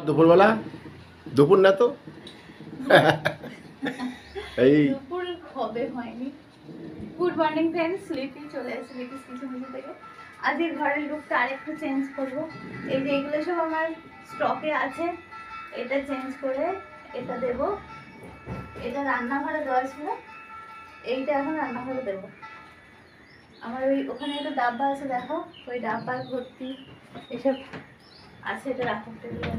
দুপুরবেলা? দুপুর না তো এই দুপুর হবে হয়নি। গুড মর্নিং ফ্রেন্ডস, স্লিপি চলে আসে লিপিস কিচেন থেকে। আজকে ঘরের লুকটা আরেকটু চেঞ্জ করবো। এই যে এগুলো সব আমার স্টকে আছে, এটা চেঞ্জ করে এটা দেব। এটা রান্নাঘরে দেওয়া ছিল, এইটা এখন রান্নাঘরে দেব। আমার ওই ওখানে একটা ডাব্বা আছে, দেখো ওই ডাব্বার ভর্তি এসব আছে, এটা রাখার টেবিলে।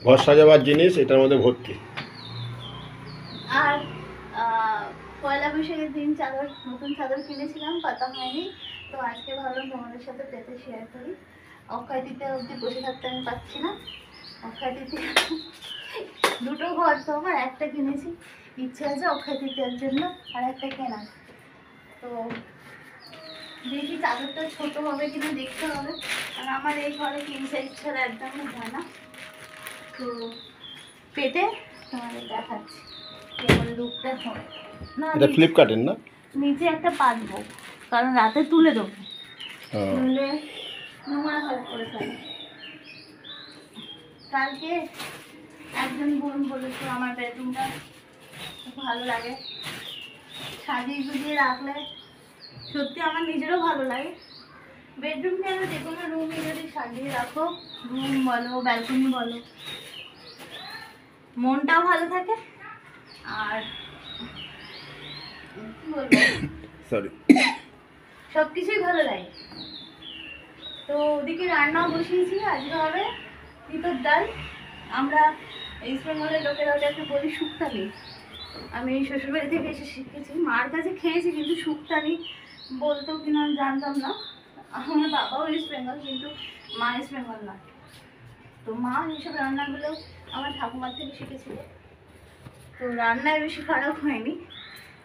ঘর সাজাবার জিনিস এটার মধ্যে ভর্তি। আর পয়লা বৈশাখের দিন চাদর, নতুন চাদর কিনেছিলাম, পাতা হয়নি, তো আজকে ভাবলাম তোমাদের সাথে পেতে শেয়ার করি। অক্ষয় তৃতীয়া অবধি বসে থাকতে আমি পাচ্ছি না। অক্ষয় তৃতীয়া দুটো ঘর তো আমার, একটা কিনেছি, ইচ্ছে আছে অক্ষয় তৃতীয়ার জন্য আর একটা কেনা। তো দেখি চাদরটা ছোট হবে কিনা দেখতে হবে, কারণ আমার এই ঘরে কিং সাইজ ছাড়া একদমই হয় না। তো পেতে তোমাদের দেখাচ্ছি কেমন লুকটা হয়। না এটা ফ্লিপকার্টের না? নিচে একটা পাতবো, কারণ রাতে তুলে দেবো, তুলে নোংরা হয়ে পড়ে ফেলে। কালকে একজন বোন বলেছিল আমার বেডরুমটা খুব ভালো লাগে, সাজিয়ে গুজিয়ে রাখলে সত্যি আমার নিজেরও ভালো লাগে। বেডরুম কেন, যে কোনো রুমই যদি সাজিয়ে রাখো, রুম বলো ব্যালকনি বলো, মনটাও ভালো থাকে। আর কি বলবো, সরি, সব কিছুই ভালো লাগে। তো ওদিকে রান্নাও বসিয়েছি, আজকে হবে তিতর ডাল। আমরা ইস্ট বেঙ্গলের লোকেরা ওটাকে বলি শুক্তানি। আমি শ্বশুরবাড়ি থেকে এসে শিখেছি, মার কাছে খেয়েছি, কিন্তু শুক্তানি বলতেও কিনা জানতাম না। আমার বাবাও ইস্ট বেঙ্গল, কিন্তু মা ইস্ট বেঙ্গল না। তো মা এইসব রান্নাগুলো আমার ঠাকুমার থেকে শিখেছিল। তো রান্নায় বেশি খারাপ হয়নি,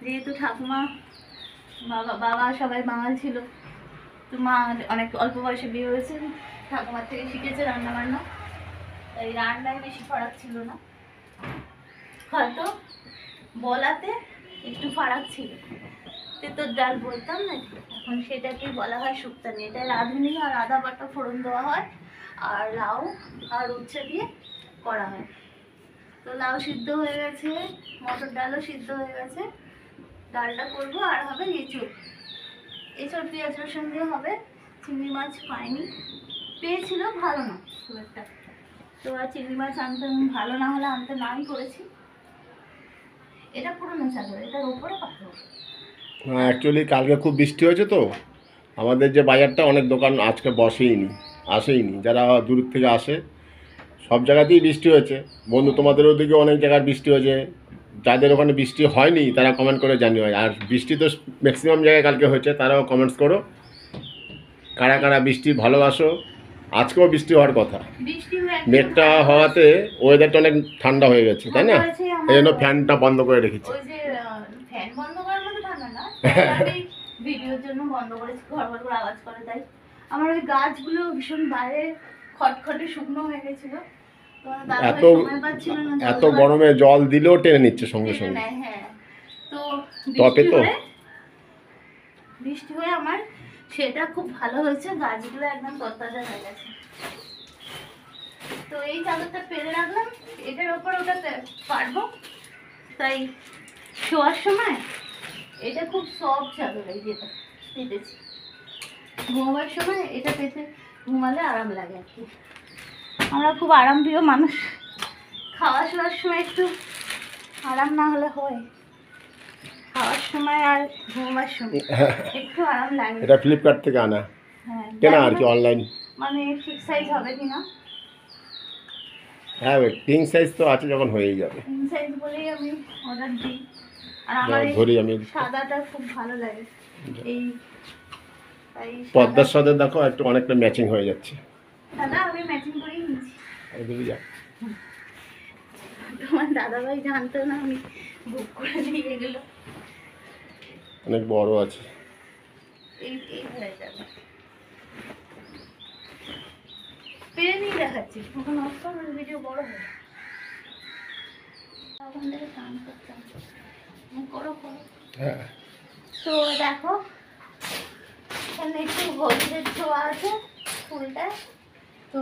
যেহেতু ঠাকুমা বাবা সবাই বাঙাল ছিল। তো মা অনেক অল্প বয়সে বিয়ে হয়েছে, ঠাকুমার থেকে শিখেছে রান্না বান্না, তাই রান্নায় বেশি ফারাক ছিল না। হয়তো বলাতে একটু ফারাক ছিল, তেঁতুল ডাল বলতাম না, এখন সেটাকেই বলা হয় শুক্তানি। এটা রাঁধুনি আর আদা বাটা ফোড়ন দেওয়া হয়, আর লাউ আর উচ্ছে দিয়ে করা হয়। তো লাউ সিদ্ধ হয়ে গেছে, মটর ডালও সিদ্ধ হয়ে গেছে, ডালটা করবো। আর হবে এঁচড়, এঁচড় পেঁয়াজ রসুন দিয়ে হবে। চিংড়ি মাছ পাইনি, পেয়েছিল ভালো না খুব একটা, তো আর চিংড়ি মাছ আনতে ভালো না হলে আনতে নাই করেছি। এটা পুরোনো চাদর, এটার উপরে পাথর। অ্যাকচুয়ালি কালকে খুব বৃষ্টি হয়েছে তো আমাদের যে বাজারটা, অনেক দোকান আজকে বসেইনি, আসেইনি। যারা দূর থেকে আসে, সব জায়গাতেই বৃষ্টি হয়েছে। বন্ধু, তোমাদের ওদিকে অনেক জায়গায় বৃষ্টি হয়েছে, যাদের ওখানে বৃষ্টি হয়নি তারা কমেন্ট করে জানিও। আর বৃষ্টি তো ম্যাক্সিমাম জায়গায় কালকে হয়েছে, তারাও কমেন্টস করো কারা কারা বৃষ্টি ভালোবাসো। আজকেও বৃষ্টি হওয়ার কথা, বৃষ্টি হয়ে মেঘটা হওয়াতে ওয়েদারটা অনেক ঠান্ডা হয়ে গেছে, তাই না? এই জন্য ফ্যানটা বন্ধ করে রেখেছি। ওই যে ফ্যান বন্ধ করার মতো ঠান্ডা না, আমি ভিডিওর জন্য বন্ধ করেছি, ঘর করে আওয়াজ করে। তাই আমার ওই গাছগুলো ভীষণ বাইরে খটখটে শুকনো হয়ে গেছিল, এত এত গরমে জল দিলেও টেনে নিচ্ছে সঙ্গে সঙ্গে। হ্যাঁ, তো টপে তো বৃষ্টি হয়ে আমার সেটা খুব ভালো হয়েছে, গাছগুলো একদম তরতাজা হয়ে গেছে। তো এই চাদরটা পেরে রাখলাম, এটার ওপর ওটা পারবো, তাই শোয়ার সময় এটা খুব সফট চাদর, এই যেটা পেতেছি, ঘুমাবার সময় এটা পেতে ঘুমালে আরাম লাগে আর কি। আমরা খুব আরামপ্রিয় মানুষ, খাওয়া শোয়ার সময় একটু আরাম না হলে হয়, খাওয়ার সময় আর ঘুমাবার সময় একটু আরাম লাগে। এটা ফ্লিপকার্ট থেকে আনা, হ্যাঁ, কেনা আর কি, অনলাইন। মানে ঠিক সাইজ হবে কিনা। হ্যাঁ, কিং সাইজ তো আছে, যখন হয়েই যাবে। কিং সাইজ বলেই আমি অর্ডার দিই। আর আমার ধরি আমি, সাদাটা খুব ভালো লাগে, এই তাই পদ্মার সাথে দেখো একটু অনেকটা ম্যাচিং হয়ে যাচ্ছে। দাদা আমি ম্যাচিং করেই নিয়েছি। তোমার দাদাভাই জানতো না আমি বুক করে দিয়ে এগুলো, অনেক বড় আছে, এই হয়ে যাবে। পেরে নিয়ে দেখাচ্ছি, তখন অফ করে ভিডিও বড় হয়। ওখান থেকে কাম করতাম, করো করো। হ্যাঁ, তো দেখো এখানে একটু হলুদের ছোঁয়া আছে ফুলটা, তো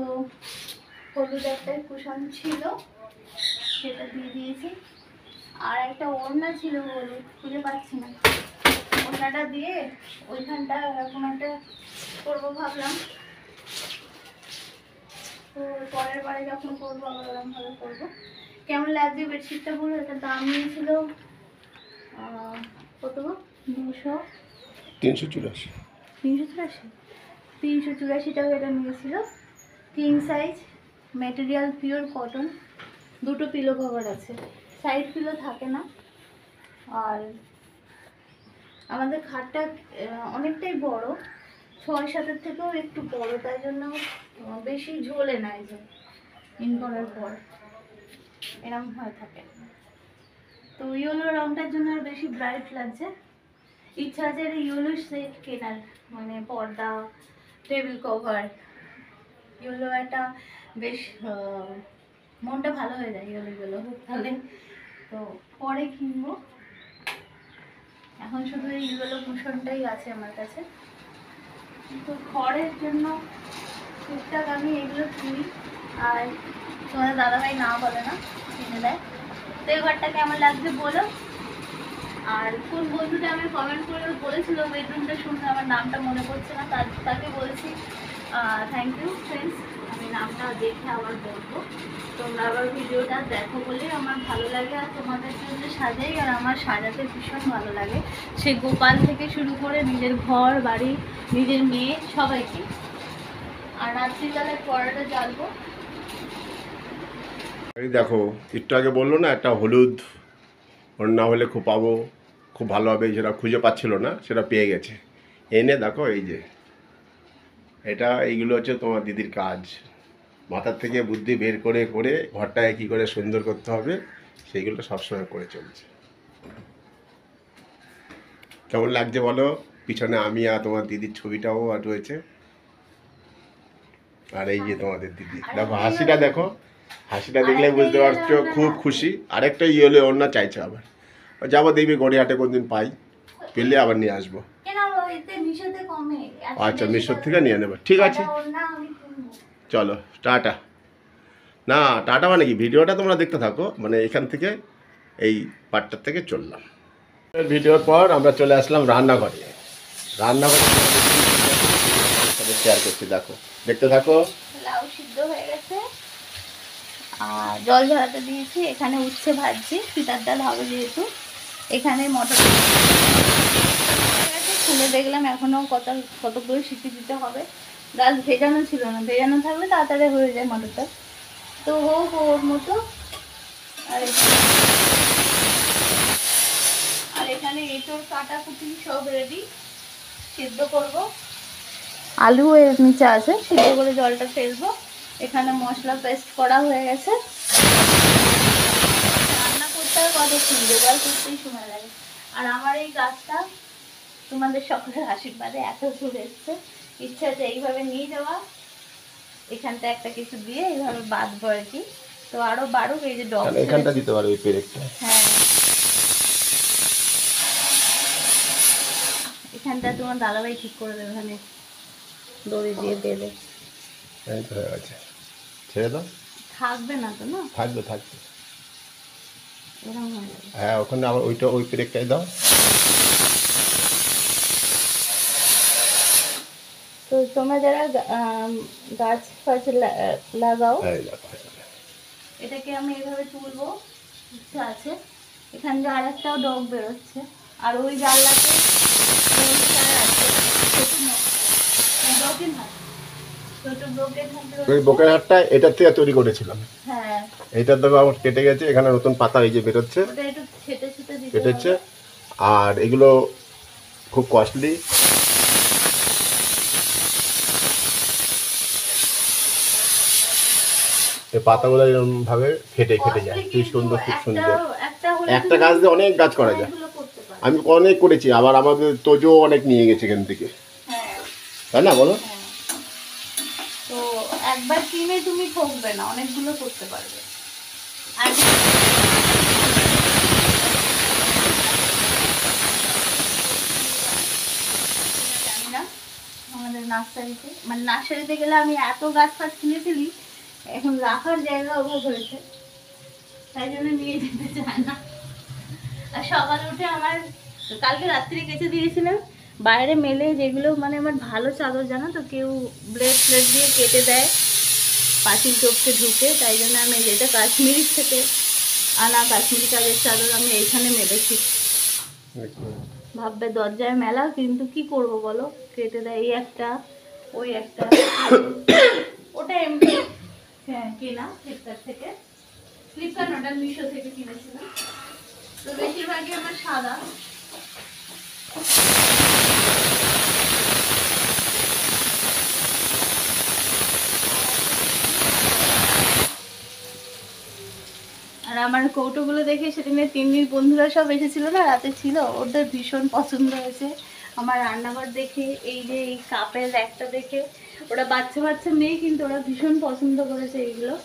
হলুদ একটা কুশন ছিল, সেটা দিয়ে দিয়েছি। আর একটা ওড়না ছিল হলুদ, খুঁজে পাচ্ছি না, ওড়নাটা দিয়ে ওইখানটা এরকম একটা করবো ভাবলাম। তো পরের বারে যখন করবো আবার ওরকমভাবে করবো। কেমন লাগছে বেডশিটটা বলো? এটা দাম নিয়েছিল কত গো? 384। 384 টাকা এটা নিয়েছিল। King size, material pure cotton, দুটো পিলো কভার আছে, সাইড পিলো থাকে না। আর আমাদের খাটটা অনেকটাই বড়, 6-7 থেকেও একটু বড়, তাই জন্য বেশি ঝোলে না, এই যে ইন করার পর এরকম হয়ে থাকে। তো ইয়েলো রংটার জন্য আর বেশি ব্রাইট লাগছে। ইচ্ছা আছে এটা ইয়েলো সেট কেনার, মানে পর্দা, টেবিল কভার, ইয়েলো একটা বেশ মনটা ভালো হয়ে যায় ইয়েলো ইয়েলো তাহলে। তো পরে কিনবো, এখন শুধু এই ইয়েলো কুশনটাই আছে আমার কাছে। তো ঘরের জন্য টুকটাক আমি এগুলো কিনি, আর তোমাদের দাদাভাই না বলে না, কিনে দেয়। তো এই ঘরটা কেমন লাগছে বলো। আর কোন বন্ধুটা আমি কমেন্ট করে বলেছিল বেডরুমটা শুনতে, আমার নামটা মনে পড়ছে না, তাকে বলছি থ্যাংক ইউ ফ্রেন্ডস, আমি নামটা দেখে আবার বলবো। তোমরা আবার ভিডিওটা দেখো বলে আমার ভালো লাগে, আর তোমাদের জন্য সাজাই, আর আমার সাজাতে ভীষণ ভালো লাগে। সে গোপাল থেকে শুরু করে নিজের ঘর বাড়ি, নিজের মেয়ে, সবাইকে। আর রাত্রিবেলায় পরোটা জ্বালবো। এই দেখো, একটু আগে বললো না একটা হলুদ ওড়না হলে খুব পাবো, খুব ভালো হবে, যেটা খুঁজে পাচ্ছিল না সেটা পেয়ে গেছে। এনে দেখো এই যে এটা, এইগুলো হচ্ছে তোমার দিদির কাজ, মাথার থেকে বুদ্ধি বের করে করে ঘরটাকে কী করে সুন্দর করতে হবে সেইগুলো সবসময় করে চলছে। কেমন লাগছে বলো? পিছনে আমি আর তোমার দিদির ছবিটাও আর রয়েছে। আর এই যে তোমাদের দিদি, দেখো হাসিটা দেখো, হাসিটা দেখলে বুঝতে পারছো খুব খুশি। আরেকটা ইয়েলো ওড়না চাইছে আবার, যাবো দেখবি গড়িয়াহাটে কোনদিন পাই, পেলে আবার নিয়ে আসবো। আচ্ছা, মিশোর থেকে নিয়ে নেবো, ঠিক আছে। চলো টাটা। না টাটা মানে কি, ভিডিওটা তোমরা দেখতে থাকো, মানে এখান থেকে এই পার্টটার থেকে চললাম। ভিডিওর পর আমরা চলে আসলাম রান্নাঘরে। রান্নাঘরে শেয়ার করছি, দেখো, দেখতে থাকো। লাউ সিদ্ধ হয়ে গেছে আর জল ঝরাতে দিয়েছি। এখানে উচ্ছে ভাজছি, পিঠার ডাল হবে যেহেতু। এখানে মটর খুলে দেখলাম এখনো কতগুলো সিটি দিতে হবে। ডাল ভেজানো ছিল না, ভেজানো থাকলে তাড়াতাড়ি হয়ে যায় মটরটা। তো হোক ওর মতো। আর এখানে এঁচোড় কাটা কুটি সব রেডি, সিদ্ধ করব। আলু এর নিচে আছে, সিদ্ধ করে জলটা ফেলবো। এখানে মশলা পেস্ট করা হয়ে গেছে। রান্না করতে হবে কতক্ষণ, জোগাড় করতেই সময় লাগে। আর আমার এই গাছটা তোমাদের সকলের আশীর্বাদে এত দূর এসছে, ইচ্ছা আছে এইভাবে নিয়ে যাওয়া, এখানটা একটা কিছু দিয়ে এইভাবে বাঁধবো আর কি। তো আরো বাড়ুক, এই যে ডগ এখানটা দিতে পারো এই পেরেকটা। হ্যাঁ, এখানটা তোমার দাদাভাই ঠিক করে দেবে, ওখানে দড়ি দিয়ে বেঁধে। এই তো হয়ে গেছে, ছেড়ে দাও। থাকবে না তো? না থাকবে, থাকবে। এরকম হয়ে যাবে। হ্যাঁ, ওখানে আবার ওইটা, ওই পেরেকটাই দাও। তো তোমরা যারা গাছ ফাছ লাগাও, এটাকে আমি এভাবে তুলবো, ইচ্ছা আছে। এখান দিয়ে আর একটাও ডগ বেরোচ্ছে, আর ওই জানলাতে ওই বকের হাটটা এটার থেকে তৈরি করেছিলাম। হ্যাঁ, এইটার তো আবার কেটে গেছে, এখানে নতুন পাতা এই যে বেরোচ্ছে, ওটা একটু ছেটে ছেটে দিতে কেটেছে। হবে। আর এগুলো খুব কস্টলি। এই পাতাগুলো এরকম ভাবে ফেটে ফেটে যায়, কি সুন্দর, খুব সুন্দর। একটা গাছ দিয়ে অনেক গাছ করা যায়। আমি অনেক করেছি, আবার আমাদের তোজো অনেক নিয়ে গেছে এখান থেকে, তাই না বলো? তো একবার কিনে তুমি ঠকবে না, অনেকগুলো করতে পারবে। আর জানি না, আমার আমাদের নার্সারিতে, মানে নার্সারিতে গেলে আমি এত গাছ ফাছ কিনে ফেলি, এখন রাখার জায়গা অভাব হয়েছে, তাই জন্য নিয়ে যেতে চায় না। আর সকালে উঠে আমার কালকে রাত্রে কেচে দিয়েছিলাম, বাইরে মেলে যেগুলো মানে আমার ভালো চাদর, জানো তো, কেউ ব্লেড ফ্লেড দিয়ে কেটে দেয় পাঁচিল টপকে ঢুকে, তাই জন্য আমি যেটা কাশ্মীর থেকে আনা কাশ্মীরি কাজের চাদর আমি এইখানে মেলেছি। ভাববে দরজায় মেলা, কিন্তু কি করব বলো, কেটে দেয়, এই একটা ওই একটা। ওটা এমনি কেনা ফ্লিপকার্ট থেকে, ফ্লিপকার্ট ওটা মিশো থেকে কিনেছিলাম। তো বেশিরভাগই আমার সাদা। আর আমার কৌটোগুলো দেখে সেদিনে তিন্নির বন্ধুরা সব এসেছিল না, রাতে ছিল, ওদের ভীষণ পছন্দ হয়েছে আমার রান্নাঘর দেখে। এই যে এই কাপের একটা দেখে, ওরা বাচ্চা বাচ্চা মেয়ে, কিন্তু ওরা ভীষণ পছন্দ করেছে এইগুলো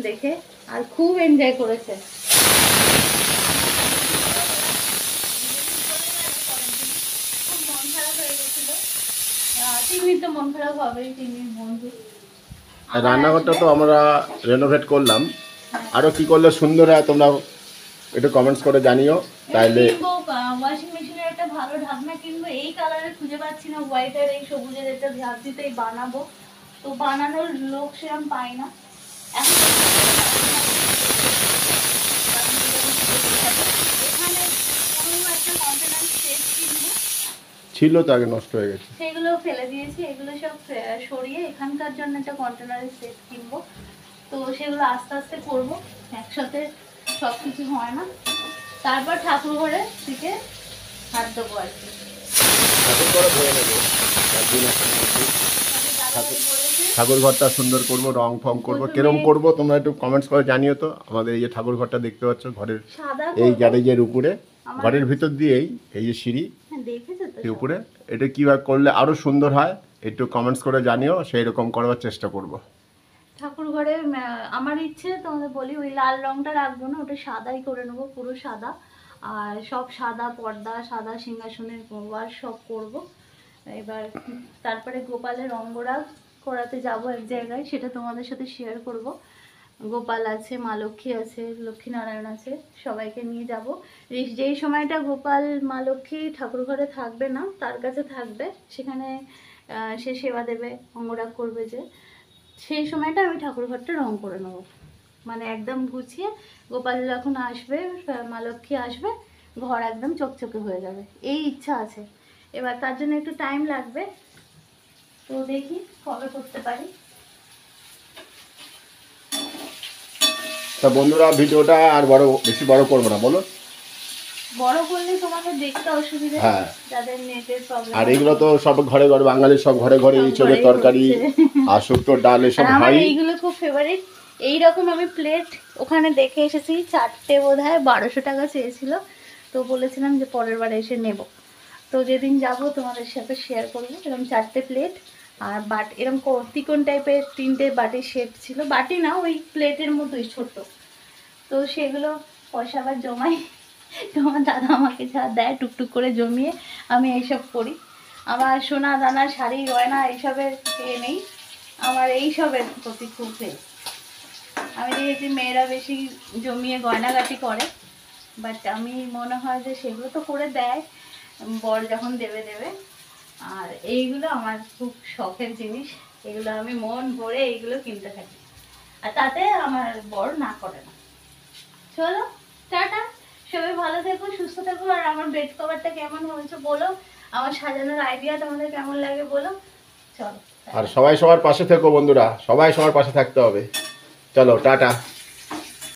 দেখে, আর খুব এনজয় করেছে। খুব মন খারাপ হয়ে গেছিল। তিন্নির তো মন খারাপ হবেই, তিন্নির বন্ধু। রান্নাঘরটা তো আমরা রেনোভেট করলাম, আরো কি করলে সুন্দর হয় তোমরা একটু কমেন্টস করে জানিও। তাইলে ওয়াশিং মেশিনের একটা ভালো ঢাকনা কিনবো, এই কালারে খুঁজে পাচ্ছি না, হোয়াইট আর এই সবুজের একটা ঝাঁপ দিতেই বানাবো, তো বানানোর লোক সেরকম পাই না এখন। এখানে পুরো একটা কন্টেনার সেট কিনবো, ছিল তো আগে নষ্ট হয়ে গেছে, সেগুলো ফেলে দিয়েছি, এগুলো সব সরিয়ে এখানকার জন্য একটা কন্টেনারের সেট কিনবো। তো সেগুলো আস্তে আস্তে করবো, একসাথে সব কিছু হয় না। তারপর ঠাকুর ঘরে থেকে হাত দেবো আর কি। ঠাকুর ঘরটা সুন্দর করব, রং ফং করবো, কিরম করবো তোমরা একটু কমেন্টস করে জানিও তো। আমাদের এই যে ঠাকুর ঘরটা দেখতে পাচ্ছ, ঘরের সাদা এই করবো। গ্যারেজের উপরে, ঘরের ভিতর দিয়েই এই যে সিঁড়ি, হ্যাঁ, দেখেছো তো এই উপরে, এটা কিভাবে করলে আরো সুন্দর হয় একটু কমেন্টস করে জানিও, সেই রকম করবার চেষ্টা করব। ঠাকুর ঘরে আমার ইচ্ছে তোমাদের বলি, ওই লাল রংটা রাখবো না, ওটা সাদাই করে নেবো, পুরো সাদা। আর সব সাদা পর্দা, সাদা সিংহাসনের কভার সব করব। এবার তারপরে গোপালের অঙ্গরাগ করাতে যাব এক জায়গায়, সেটা তোমাদের সাথে শেয়ার করব। গোপাল আছে, মা লক্ষ্মী আছে, লক্ষ্মীনারায়ণ আছে, সবাইকে নিয়ে যাব। যেই সময়টা গোপাল মা লক্ষ্মী ঠাকুর ঘরে থাকবে না, তার কাছে থাকবে, সেখানে সে সেবা দেবে, অঙ্গরাগ করবে, যে সেই সময়টা আমি ঠাকুর ঘরটা রং করে নেবো, মানে একদম গুছিয়ে। গোপাল যখন আসবে, মা লক্ষ্মী আসবে, ঘর একদম চকচকে হয়ে যাবে, এই ইচ্ছা আছে। এবার তার জন্য একটু টাইম লাগবে, তো দেখি কবে করতে পারি। তা বন্ধুরা, ভিডিওটা আর বেশি বড় করবো না, বলো। বড় করলে তোমাদের দেখতে অসুবিধা, হ্যাঁ। যাদের নেটের প্রবলেম। আর এগুলো তো সব ঘরে ঘরে, বাঙালির সব ঘরে ঘরে ইঁচড়ের তরকারি আর শুক্তো ডাল এসব আমার হয়। এইগুলো খুব ফেভারিট। এইরকম আমি প্লেট ওখানে দেখে এসেছি, 4টে বোধহয় 1200 টাকা চেয়েছিল, তো বলেছিলাম যে পরের বার এসে নেব। তো যেদিন যাব তোমাদের সাথে শেয়ার করবো। এরকম 4টে প্লেট আর এরকম তিকোন টাইপের 3টে বাটির সেট ছিল, বাটি না, ওই প্লেটের মতোই ছোট। তো সেগুলো পয়সা আবার জমাই, তোমার দাদা আমাকে যা দেয় টুকটুক করে জমিয়ে আমি এইসব করি। আমার সোনা দানা শাড়ি গয়না এইসবের এ নেই, আমার এইসবের প্রতি খুব ফেল। আমি দেখেছি মেয়েরা বেশি জমিয়ে গয়নাগাটি করে, বাট আমি মনে হয় যে সেগুলো তো করে দেয় বর যখন দেবে দেবে, আর এইগুলো আমার খুব শখের জিনিস, এগুলো আমি মন ভরে এইগুলো কিনতে থাকি, আর তাতে আমার বর না করে না। চলো টাটা, সবাই ভালো থেকো, সুস্থ থেকো। আর আমার বেড কভারটা কেমন হয়েছে বলো, আমার সাজানোর আইডিয়া তোমাদের কেমন লাগে বলো। চলো, আর সবাই সবার পাশে থেকো বন্ধুরা, সবাই সবার পাশে থাকতে হবে। চলো টাটা।